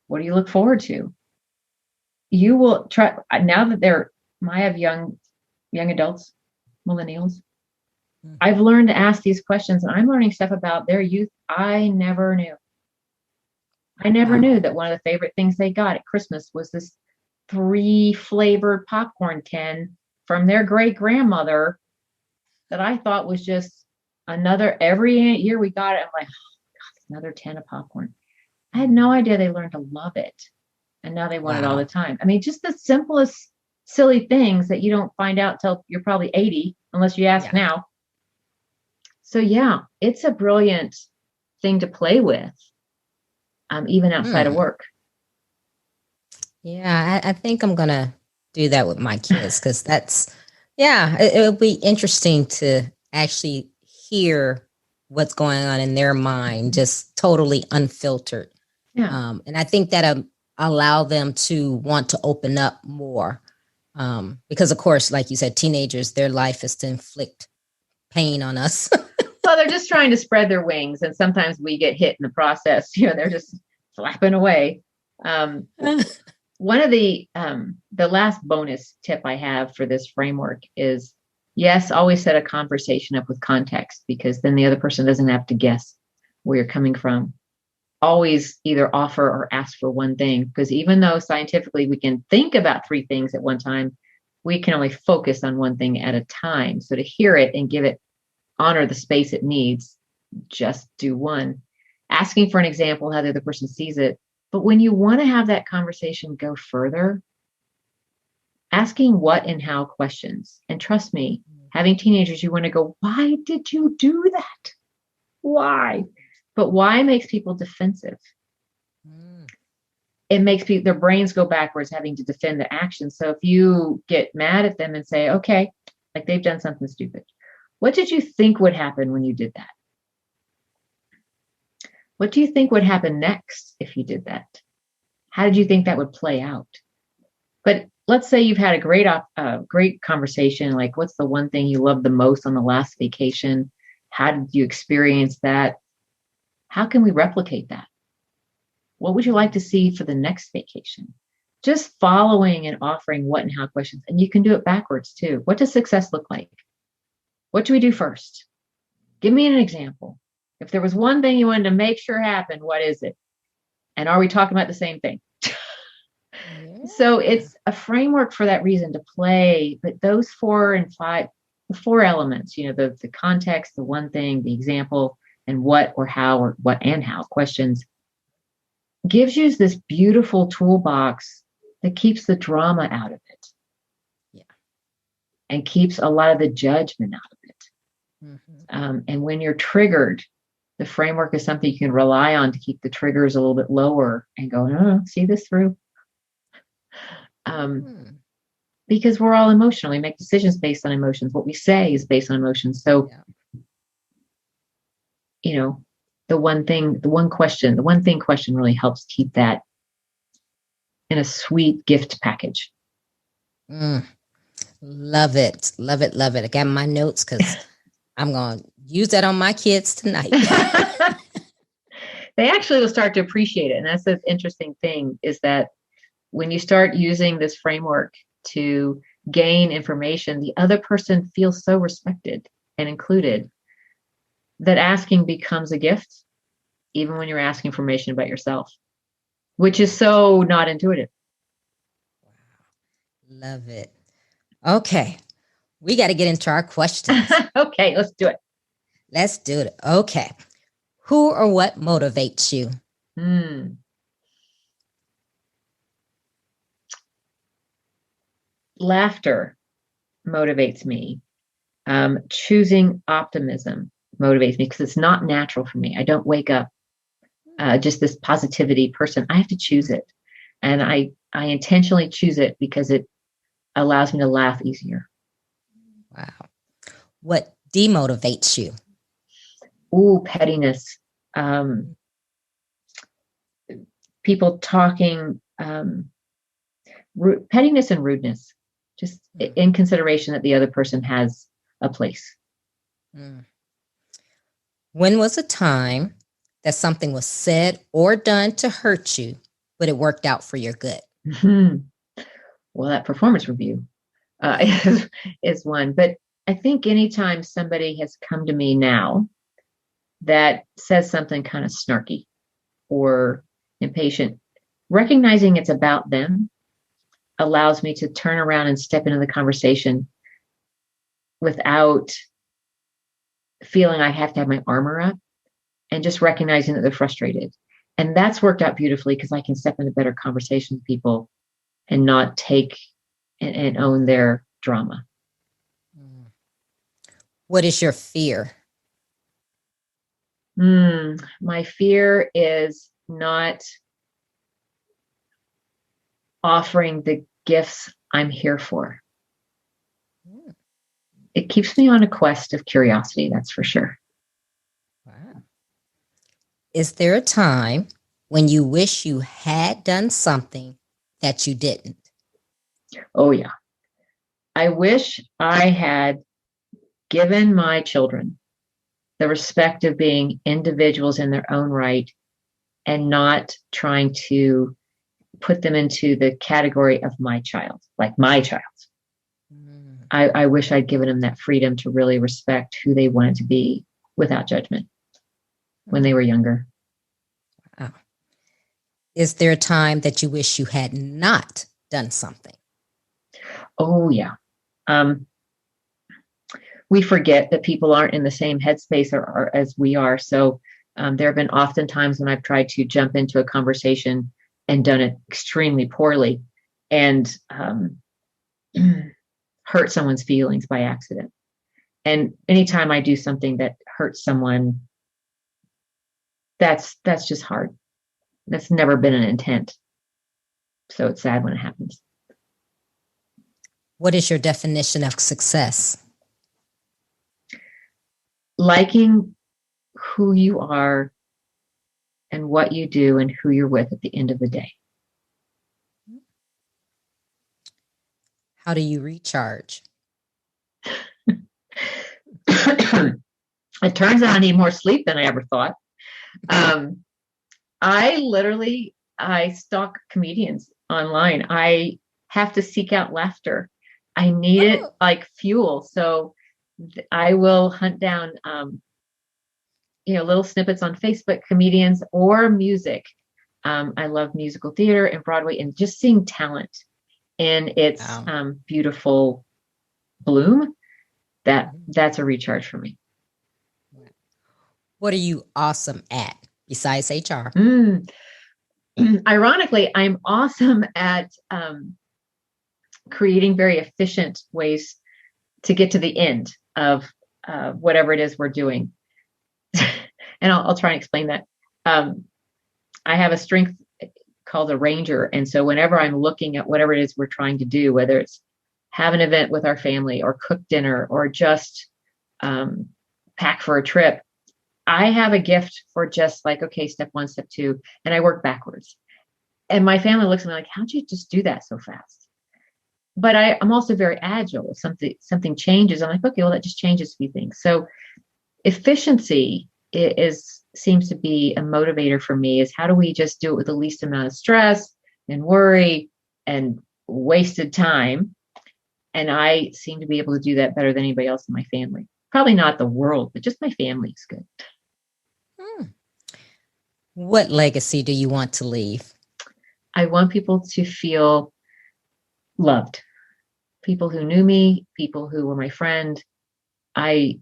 What do you look forward to? You will try now that I have young adults, millennials. I've learned to ask these questions, and I'm learning stuff about their youth I never knew. I never knew that one of the favorite things they got at Christmas was this 3 flavored popcorn tin from their great grandmother that I thought was just every year we got it. I'm like, oh, God, another tin of popcorn. I had no idea they learned to love it. And now they want it all the time. I mean, just the simplest, silly things that you don't find out till you're probably 80, unless you ask now. So yeah, it's a brilliant thing to play with, even outside of work. Yeah, I think I'm going to do that with my kids because it would be interesting to actually hear what's going on in their mind, just totally unfiltered. Yeah. And I think that allow them to want to open up more. Because of course, like you said, teenagers, their life is to inflict pain on us. Well, they're just trying to spread their wings, and sometimes we get hit in the process. They're just flapping away. One of the last bonus tip I have for this framework is, yes, always set a conversation up with context, because then the other person doesn't have to guess where you're coming from. Always either offer or ask for one thing, because even though scientifically we can think about 3 things at one time, we can only focus on one thing at a time. So to hear it and honor the space it needs, just do one. Asking for an example, how the other person sees it. But when you want to have that conversation go further, asking what and how questions. And trust me, having teenagers, you want to go, why did you do that? Why? But why makes people defensive? It makes their brains go backwards, having to defend the action. So if you get mad at them and say, okay, like they've done something stupid, what did you think would happen when you did that? What do you think would happen next if you did that? How did you think that would play out? But let's say you've had a great conversation, like what's the one thing you loved the most on the last vacation? How did you experience that? How can we replicate that? What would you like to see for the next vacation? Just following and offering what and how questions. And you can do it backwards too. What does success look like? What do we do first? Give me an example. If there was one thing you wanted to make sure happened, what is it? And are we talking about the same thing? Yeah. So it's a framework for that reason, to play. But those 4 and 5, the 4 elements, the context, the one thing, the example, and what or how or what and how questions, gives you this beautiful toolbox that keeps the drama out of it. Yeah. And keeps a lot of the judgment out of it. Mm-hmm. And when you're triggered, the framework is something you can rely on to keep the triggers a little bit lower and go, no, see this through. Because we're all emotional. We make decisions based on emotions. What we say is based on emotions. So, the one thing question really helps keep that in a sweet gift package. Love it. Love it. Love it. I got my notes because I'm going to use that on my kids tonight. They actually will start to appreciate it. And that's the interesting thing, is that when you start using this framework to gain information, the other person feels so respected and included that asking becomes a gift, even when you're asking information about yourself, which is so not intuitive. Wow. Love it. Okay. We got to get into our questions. Okay, let's do it. Let's do it. Okay. Who or what motivates you? Laughter motivates me. Choosing optimism motivates me, because it's not natural for me. I don't wake up just this positivity person. I have to choose it. And I intentionally choose it because it allows me to laugh easier. Wow. What demotivates you? Ooh, pettiness. People talking, pettiness and rudeness, just in consideration that the other person has a place. When was a time that something was said or done to hurt you, but it worked out for your good? Well, that performance review is one. But I think anytime somebody has come to me now that says something kind of snarky or impatient, recognizing it's about them allows me to turn around and step into the conversation without feeling I have to have my armor up and just recognizing that they're frustrated. And that's worked out beautifully because I can step into better conversation with people and not take and own their drama. What is your fear? My fear is not offering the gifts I'm here for. It keeps me on a quest of curiosity, that's for sure. Wow. Is there a time when you wish you had done something that you didn't? Oh, yeah. I wish I had given my children the respect of being individuals in their own right and not trying to put them into the category of my child, like my child. I wish I'd given them that freedom to really respect who they wanted to be without judgment when they were younger. Wow. Is there a time that you wish you had not done something? Oh, yeah. We forget that people aren't in the same headspace or as we are. So there have been often times when I've tried to jump into a conversation and done it extremely poorly and hurt someone's feelings by accident. And anytime I do something that hurts someone, that's just hard. That's never been an intent. So it's sad when it happens. What is your definition of success? Liking who you are and what you do and who you're with at the end of the day. How do you recharge? It turns out I need more sleep than I ever thought. I stalk comedians online. I have to seek out laughter. I need it like fuel. So I will hunt down, little snippets on Facebook, comedians or music. I love musical theater and Broadway and just seeing talent in its beautiful bloom. That's a recharge for me. What are you awesome at besides HR? Ironically, I'm awesome at creating very efficient ways to get to the end of whatever it is we're doing. And I'll try and explain that. I have a strength called a ranger. And so whenever I'm looking at whatever it is we're trying to do, whether it's have an event with our family or cook dinner or just pack for a trip, I have a gift for just like, okay, step one, step two, and I work backwards. And my family looks at me like, how'd you just do that so fast? But I'm also very agile. If something changes, I'm like, okay, well, that just changes a few things. So efficiency seems to be a motivator for me, is how do we just do it with the least amount of stress and worry and wasted time? And I seem to be able to do that better than anybody else in my family. Probably not the world, but just my family is good. What legacy do you want to leave? I want people to feel loved. People who knew me, people who were my friend. I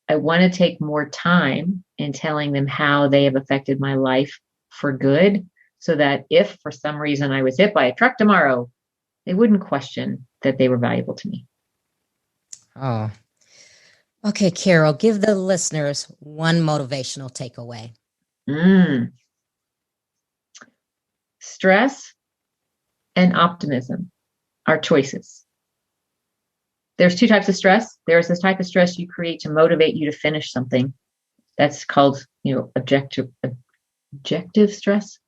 want to take more time in telling them how they have affected my life for good, so that if for some reason I was hit by a truck tomorrow, they wouldn't question that they were valuable to me. Oh, okay, Carole, give the listeners one motivational takeaway. Stress and optimism are choices. There's two types of stress. There's this type of stress you create to motivate you to finish something. That's called, objective stress.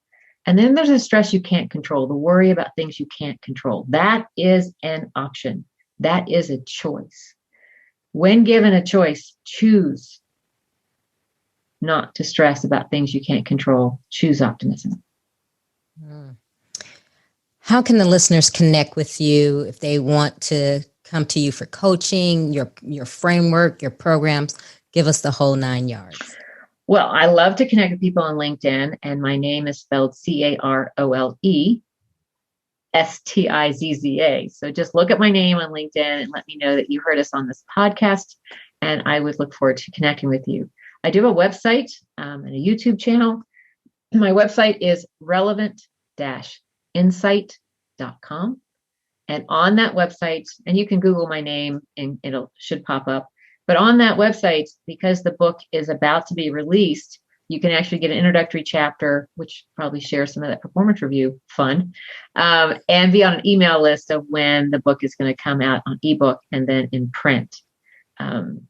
And then there's a stress you can't control, the worry about things you can't control. That is an option. That is a choice. When given a choice, choose not to stress about things you can't control. Choose optimism. How can the listeners connect with you if they want to come to you for coaching, your framework, your programs? Give us the whole 9 yards. Well, I love to connect with people on LinkedIn, and my name is spelled Carole Stizza. So just look at my name on LinkedIn and let me know that you heard us on this podcast, and I would look forward to connecting with you. I do have a website and a YouTube channel. My website is relevant-insight.com. And on that website, and you can Google my name and should pop up. But on that website, because the book is about to be released, you can actually get an introductory chapter, which probably shares some of that performance review fun, and be on an email list of when the book is going to come out on ebook and then in print. And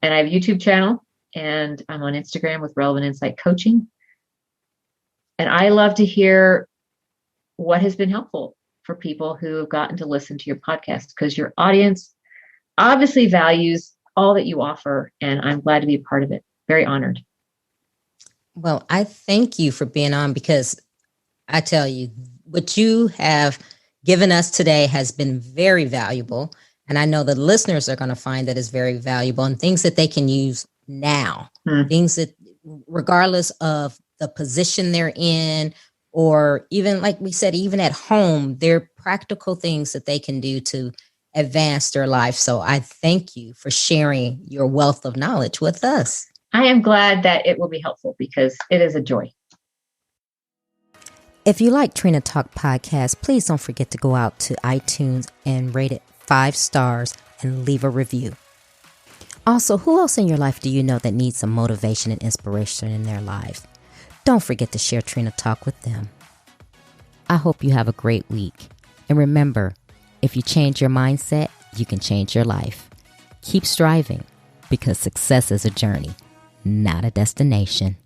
I have a YouTube channel, and I'm on Instagram with Relevant Insight Coaching. And I love to hear what has been helpful for people who have gotten to listen to your podcast, because your audience obviously values all that you offer, and I'm glad to be a part of it. Very honored. Well, I thank you for being on, because I tell you, what you have given us today has been very valuable. And I know the listeners are going to find that it's very valuable, and things that they can use now, things that regardless of the position they're in, or even like we said, even at home, they're practical things that they can do to advance their life. So I thank you for sharing your wealth of knowledge with us. I am glad that it will be helpful, because it is a joy. If you like Trina Talk podcast, please don't forget to go out to iTunes and rate it 5 stars and leave a review. Also, who else in your life do you know that needs some motivation and inspiration in their lives? Don't forget to share Trina Talk with them. I hope you have a great week. And remember, if you change your mindset, you can change your life. Keep striving, because success is a journey, not a destination.